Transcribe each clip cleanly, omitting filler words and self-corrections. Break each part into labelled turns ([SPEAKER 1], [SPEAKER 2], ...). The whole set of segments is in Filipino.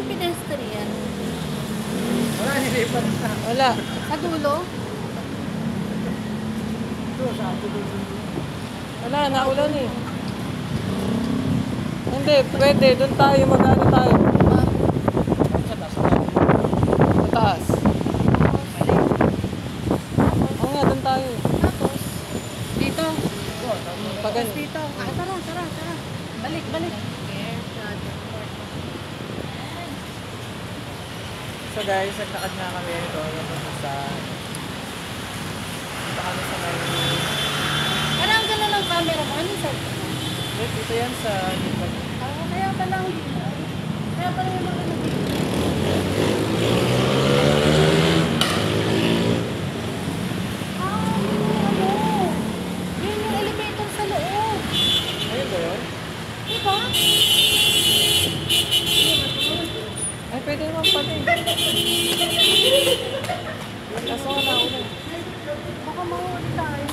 [SPEAKER 1] pedestrian.
[SPEAKER 2] Wala, nilipat na.
[SPEAKER 3] Wala.
[SPEAKER 1] Sa dulo?
[SPEAKER 2] Ito, sa dulo.
[SPEAKER 3] Wala, naulan eh. Hindi, pwede. Doon tayo, mag-ano tayo.
[SPEAKER 2] Sa taas.
[SPEAKER 3] Sa taas. Oo nga, doon tayo.
[SPEAKER 1] Tapos, dito.
[SPEAKER 3] Pag
[SPEAKER 1] Tapos dito. Ah, tara. Balik.
[SPEAKER 3] So guys, nagtakad nga kami ito. Punta kami sa may...
[SPEAKER 1] Parang gano'n ang camera mo. Ano sa?
[SPEAKER 3] Dito yan sa...
[SPEAKER 1] Kaya pala ang dito. Kaya pala yung mga nabito. Yun yung elevator sa loob.
[SPEAKER 3] Ayun ba yun?
[SPEAKER 1] Diba?
[SPEAKER 3] Ay, pwede naman pala eh. Kaso nga naulan.
[SPEAKER 1] Baka mahuli tayo.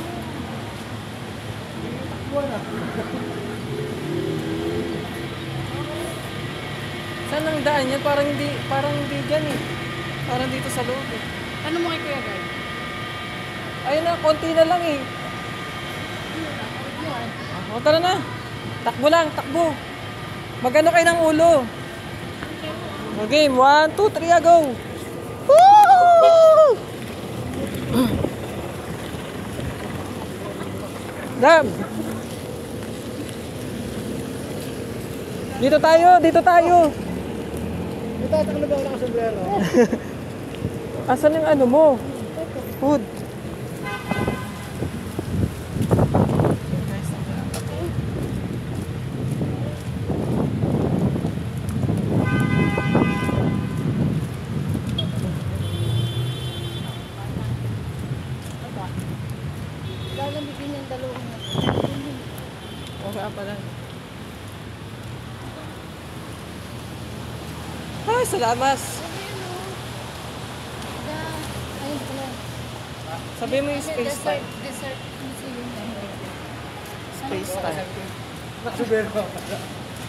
[SPEAKER 3] Saan ang daan yan? Parang hindi dyan eh. Parang dito sa loob eh.
[SPEAKER 1] Ano mo kay Kuya Guy?
[SPEAKER 3] Ayun na, konti na lang eh. O, tara na. Takbo lang, takbo. Magano kayo ng ulo. Okay, 1, 2, 3, go! Woo! Dam! Dito tayo!
[SPEAKER 2] Ito, taklo ba ako nakasombrero?
[SPEAKER 3] Asan yung ano mo? Hood.
[SPEAKER 1] Lalambigin yung dalawang natin.
[SPEAKER 3] Okay pala. Ay, salamat.
[SPEAKER 1] Ayun pala.
[SPEAKER 3] Sabi mo yung space time.
[SPEAKER 1] Desert museum.
[SPEAKER 3] Space time.
[SPEAKER 2] Nakasombrero ako.